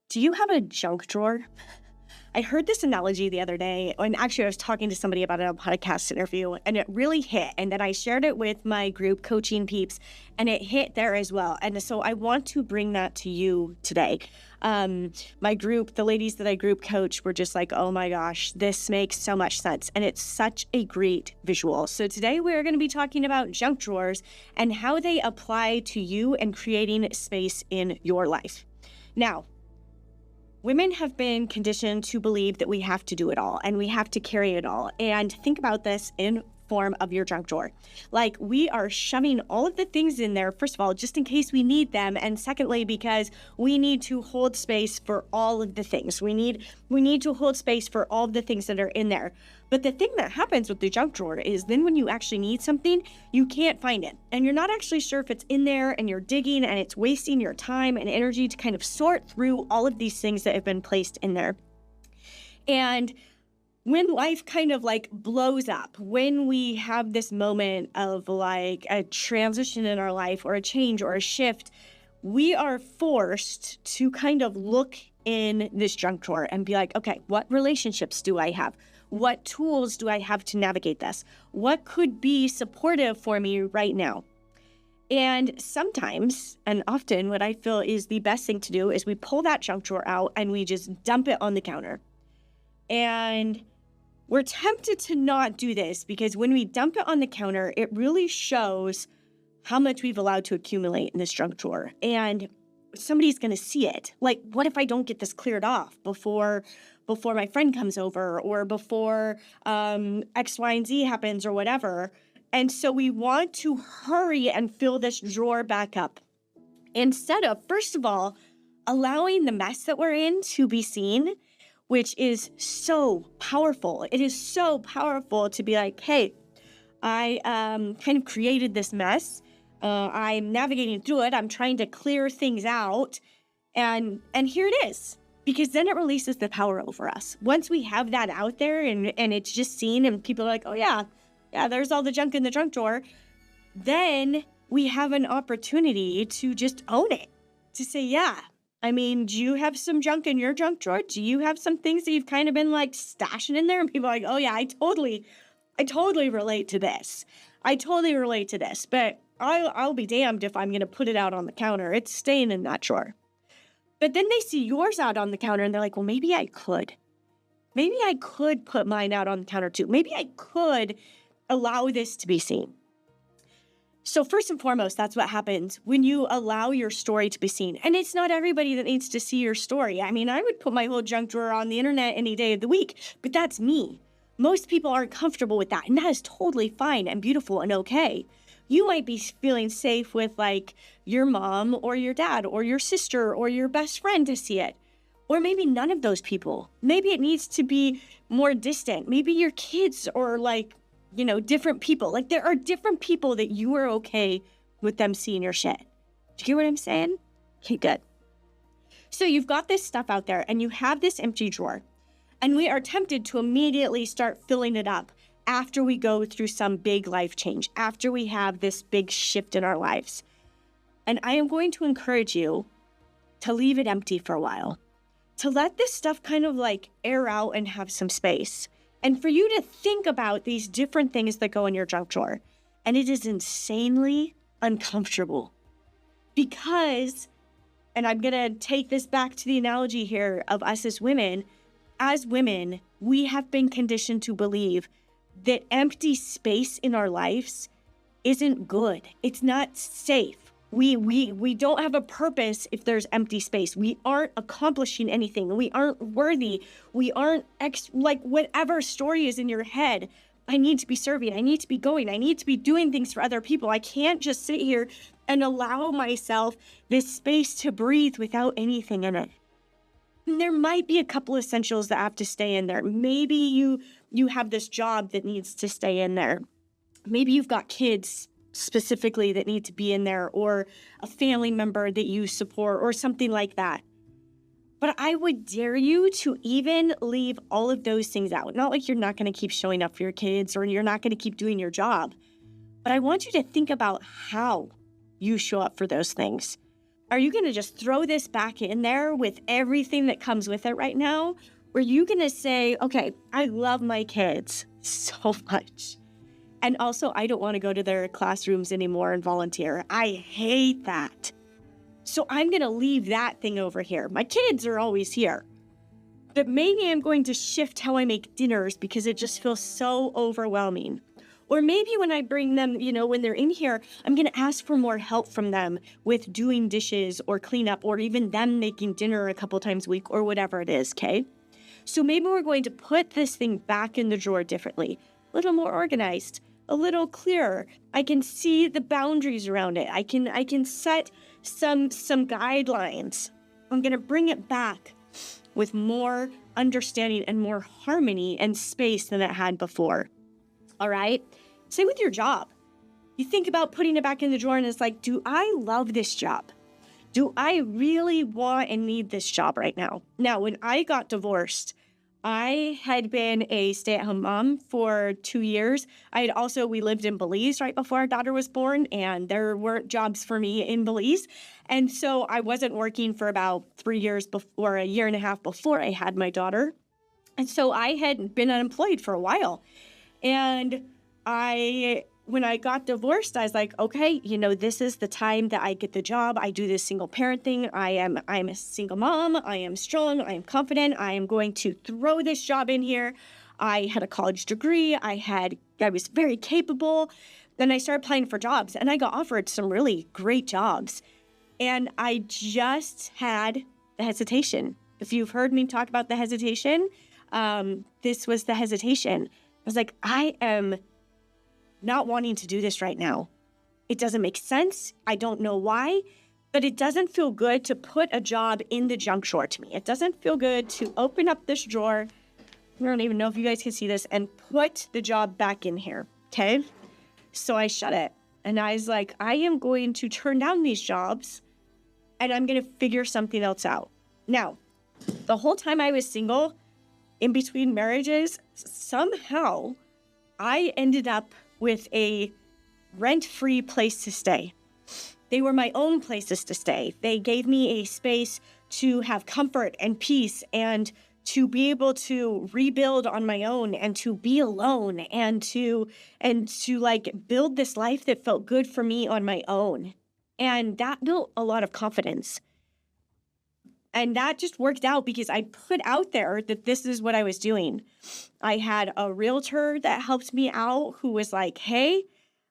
Do you have a junk drawer? I heard this analogy the other day, and actually I was talking to somebody about it on a podcast interview, and it really hit. And then I shared it with my group coaching peeps, and it hit there as well. And so I want to bring that to you today. My group, the ladies that I group coach, were just like, oh my gosh, this makes so much sense. And it's such a great visual. So today we're going to be talking about junk drawers and how they apply to you and creating space in your life. Now, women have been conditioned to believe that we have to do it all and we have to carry it all. And think about this in form of your junk drawer. Like, we are shoving all of the things in there, first of all, just in case we need them. And secondly, because we need to hold space for all of the things. We need to hold space for all of the things that are in there. But the thing that happens with the junk drawer is then when you actually need something, you can't find it. And you're not actually sure if it's in there, and you're digging, and it's wasting your time and energy to kind of sort through all of these things that have been placed in there. And when life kind of like blows up, when we have this moment of like a transition in our life or a change or a shift, we are forced to kind of look in this junk drawer and be like, okay, what relationships do I have? What tools do I have to navigate this? What could be supportive for me right now? And sometimes, and often, what I feel is the best thing to do is we pull that junk drawer out and we just dump it on the counter. And we're tempted to not do this because when we dump it on the counter, it really shows how much we've allowed to accumulate in this junk drawer. And somebody's going to see it. Like, what if I don't get this cleared off before my friend comes over, or before X, Y, and Z happens, or whatever? And so we want to hurry and fill this drawer back up instead of, first of all, allowing the mess that we're in to be seen, which is so powerful. It is so powerful to be like, hey, I kind of created this mess. I'm navigating through it. I'm trying to clear things out. And here it is. Because then it releases the power over us. Once we have that out there and it's just seen and people are like, oh yeah, there's all the junk in the junk drawer, then we have an opportunity to just own it. To say, yeah, I mean, do you have some junk in your junk drawer? Do you have some things that you've kind of been like stashing in there? And people are like, oh yeah, I totally relate to this. But I'll be damned if I'm going to put it out on the counter. It's staying in that drawer. But then they see yours out on the counter and they're like, well, maybe I could. Maybe I could put mine out on the counter too. Maybe I could allow this to be seen. So first and foremost, that's what happens when you allow your story to be seen. And it's not everybody that needs to see your story. I mean, I would put my whole junk drawer on the internet any day of the week, but that's me. Most people aren't comfortable with that, and that is totally fine and beautiful and okay. You might be feeling safe with like your mom or your dad or your sister or your best friend to see it. Or maybe none of those people. Maybe it needs to be more distant. Maybe your kids or like, different people. Like, there are different people that you are okay with them seeing your shit. Do you get what I'm saying? Okay, good. So you've got this stuff out there and you have this empty drawer, and we are tempted to immediately start filling it up after we go through some big life change, after we have this big shift in our lives. And I am going to encourage you to leave it empty for a while, to let this stuff kind of like air out and have some space, and for you to think about these different things that go in your junk drawer. And it is insanely uncomfortable because, and I'm going to take this back to the analogy here of us as women, we have been conditioned to believe that empty space in our lives isn't good. It's not safe. We don't have a purpose if there's empty space. We aren't accomplishing anything. We aren't worthy. We aren't like whatever story is in your head. I need to be serving. I need to be going. I need to be doing things for other people. I can't just sit here and allow myself this space to breathe without anything in it. And there might be a couple essentials that have to stay in there. Maybe you have this job that needs to stay in there. Maybe you've got kids specifically that need to be in there, or a family member that you support, or something like that. But I would dare you to even leave all of those things out. Not like you're not going to keep showing up for your kids or you're not going to keep doing your job. But I want you to think about how you show up for those things. Are you going to just throw this back in there with everything that comes with it right now? Or are you going to say, okay, I love my kids so much. And also, I don't want to go to their classrooms anymore and volunteer. I hate that. So I'm going to leave that thing over here. My kids are always here. But maybe I'm going to shift how I make dinners because it just feels so overwhelming. Or maybe when I bring them, when they're in here, I'm going to ask for more help from them with doing dishes or cleanup or even them making dinner a couple times a week or whatever it is, okay? So maybe we're going to put this thing back in the drawer differently, a little more organized, a little clearer. I can see the boundaries around it. I can set some guidelines. I'm going to bring it back with more understanding and more harmony and space than it had before. All right? Same with your job. You think about putting it back in the drawer and it's like, do I love this job? Do I really want and need this job right now? Now, when I got divorced, I had been a stay-at-home mom for 2 years. We lived in Belize right before our daughter was born, and there weren't jobs for me in Belize. And so I wasn't working for about 3 years before, a year and a half before I had my daughter. And so I had been unemployed for a while. And when I got divorced, I was like, okay, this is the time that I get the job. I do this single parent thing. I'm a single mom. I am strong. I am confident. I am going to throw this job in here. I had a college degree. I was very capable. Then I started applying for jobs and I got offered some really great jobs. And I just had the hesitation. If you've heard me talk about the hesitation, this was the hesitation. I was like, I am not wanting to do this right now. It doesn't make sense. I don't know why, but it doesn't feel good to put a job in the junk drawer to me. It doesn't feel good to open up this drawer. I don't even know if you guys can see this, and put the job back in here, okay? So I shut it, and I was like, I am going to turn down these jobs, and I'm going to figure something else out. Now, the whole time I was single, in between marriages, somehow I ended up with a rent-free place to stay. They were my own places to stay. They gave me a space to have comfort and peace and to be able to rebuild on my own and to be alone and to like build this life that felt good for me on my own. And that built a lot of confidence. And that just worked out because I put out there that this is what I was doing. I had a realtor that helped me out who was like, hey,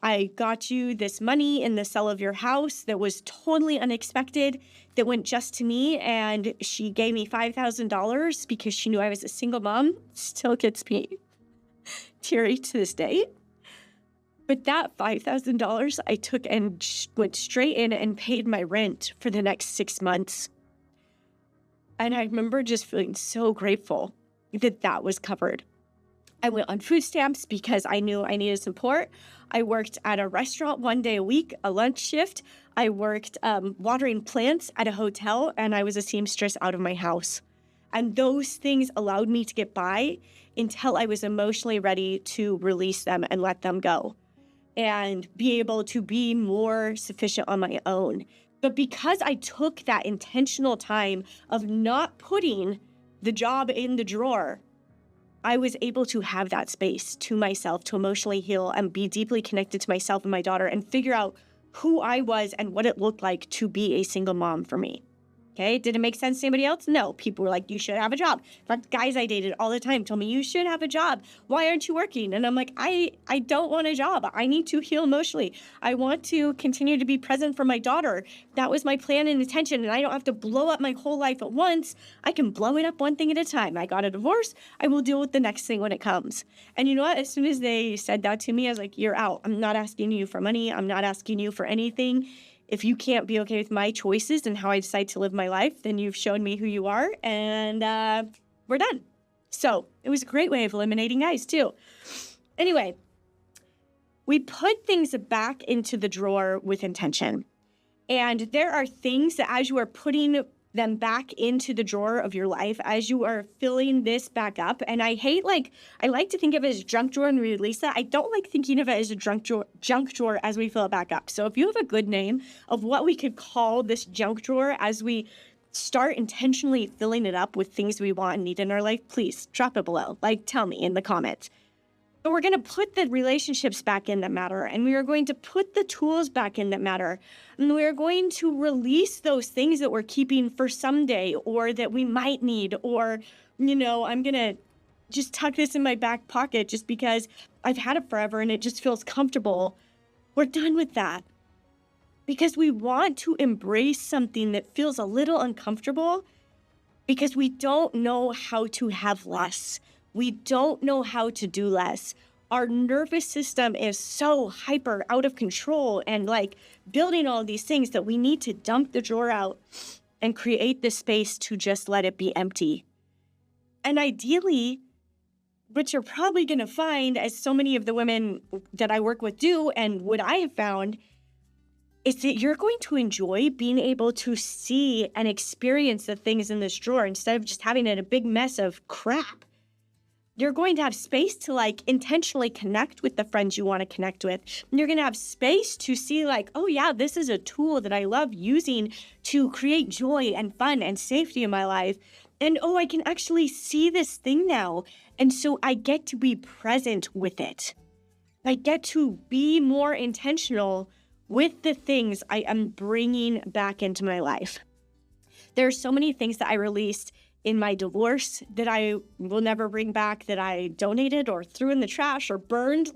I got you this money in the sale of your house that was totally unexpected, that went just to me. And she gave me $5,000 because she knew I was a single mom. Still gets me teary to this day. But that $5,000 I took and went straight in and paid my rent for the next 6 months. And I remember just feeling so grateful that that was covered. I went on food stamps because I knew I needed support. I worked at a restaurant 1 day a week, a lunch shift. I worked watering plants at a hotel, and I was a seamstress out of my house. And those things allowed me to get by until I was emotionally ready to release them and let them go and be able to be more sufficient on my own. But because I took that intentional time of not putting the job in the drawer, I was able to have that space to myself to emotionally heal and be deeply connected to myself and my daughter and figure out who I was and what it looked like to be a single mom for me. Okay, did it make sense to anybody else? No. People were like, you should have a job. In fact, guys I dated all the time told me, you should have a job. Why aren't you working? And I'm like, I don't want a job. I need to heal emotionally. I want to continue to be present for my daughter. That was my plan and intention, and I don't have to blow up my whole life at once. I can blow it up one thing at a time. I got a divorce. I will deal with the next thing when it comes. And you know what? As soon as they said that to me, I was like, you're out. I'm not asking you for money. I'm not asking you for anything. If you can't be okay with my choices and how I decide to live my life, then you've shown me who you are, and we're done. So it was a great way of eliminating guys, too. Anyway, we put things back into the drawer with intention. And there are things that as you are putting them back into the drawer of your life as you are filling this back up. And I like to think of it as junk drawer and release that. I don't like thinking of it as a junk drawer as we fill it back up. So if you have a good name of what we could call this junk drawer as we start intentionally filling it up with things we want and need in our life, please drop it below. Like, tell me in the comments. But we're going to put the relationships back in that matter, and we are going to put the tools back in that matter, and we are going to release those things that we're keeping for someday or that we might need, or, I'm going to just tuck this in my back pocket just because I've had it forever and it just feels comfortable. We're done with that because we want to embrace something that feels a little uncomfortable because we don't know how to have less. We don't know how to do less. Our nervous system is so hyper out of control and building all these things that we need to dump the drawer out and create the space to just let it be empty. And ideally, what you're probably going to find, as so many of the women that I work with do, and what I have found, is that you're going to enjoy being able to see and experience the things in this drawer instead of just having it a big mess of crap. You're going to have space to intentionally connect with the friends you want to connect with. And you're going to have space to see oh yeah, this is a tool that I love using to create joy and fun and safety in my life. And oh, I can actually see this thing now. And so I get to be present with it. I get to be more intentional with the things I am bringing back into my life. There are so many things that I released in my divorce that I will never bring back, that I donated or threw in the trash or burned.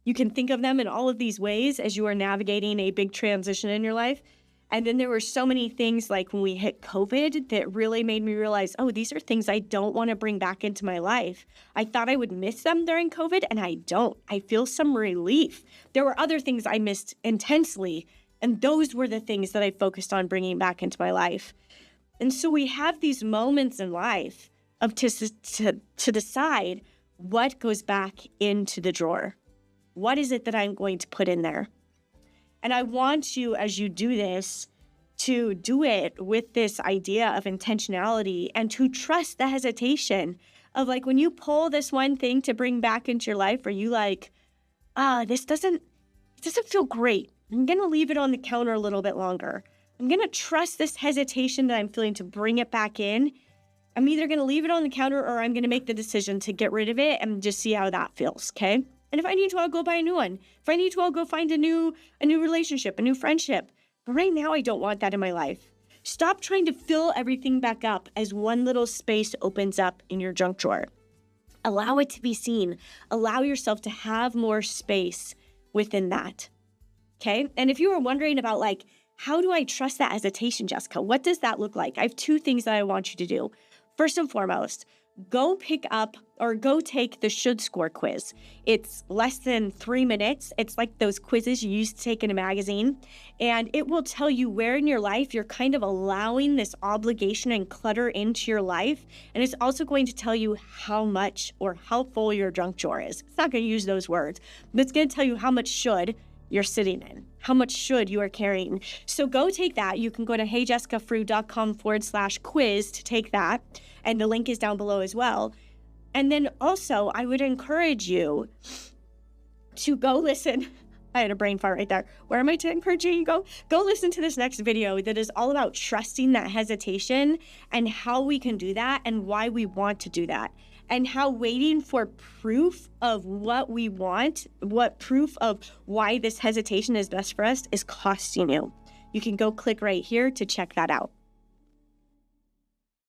You can think of them in all of these ways as you are navigating a big transition in your life. And then there were so many things when we hit COVID that really made me realize, oh, these are things I don't want to bring back into my life. I thought I would miss them during COVID, and I don't. I feel some relief. There were other things I missed intensely, and those were the things that I focused on bringing back into my life. And so we have these moments in life to decide what goes back into the drawer. What is it that I'm going to put in there? And I want you, as you do this, to do it with this idea of intentionality and to trust the hesitation of when you pull this one thing to bring back into your life, are you this doesn't feel great. I'm going to leave it on the counter a little bit longer. I'm going to trust this hesitation that I'm feeling to bring it back in. I'm either going to leave it on the counter or I'm going to make the decision to get rid of it and just see how that feels, okay? And if I need to, I'll go buy a new one. If I need to, I'll go find a new relationship, a new friendship. But right now, I don't want that in my life. Stop trying to fill everything back up as one little space opens up in your junk drawer. Allow it to be seen. Allow yourself to have more space within that, okay? And if you were wondering about how do I trust that hesitation, Jessica? What does that look like? I have two things that I want you to do. First and foremost, go pick up or go take the Should Score quiz. It's less than 3 minutes. It's like those quizzes you used to take in a magazine. And it will tell you where in your life you're kind of allowing this obligation and clutter into your life. And it's also going to tell you how much or how full your junk drawer is. It's not going to use those words, but it's going to tell you how much should you're sitting in, how much should you are carrying. So go take that. You can go to heyjessicafrew.com/quiz to take that. And the link is down below as well. And then also, I would encourage you to go listen. I had a brain fart right there. Where am I encouraging you to go? Go listen to this next video that is all about trusting that hesitation and how we can do that and why we want to do that. And how waiting for proof of what we want, what proof of why this hesitation is best for us is costing you. You can go click right here to check that out.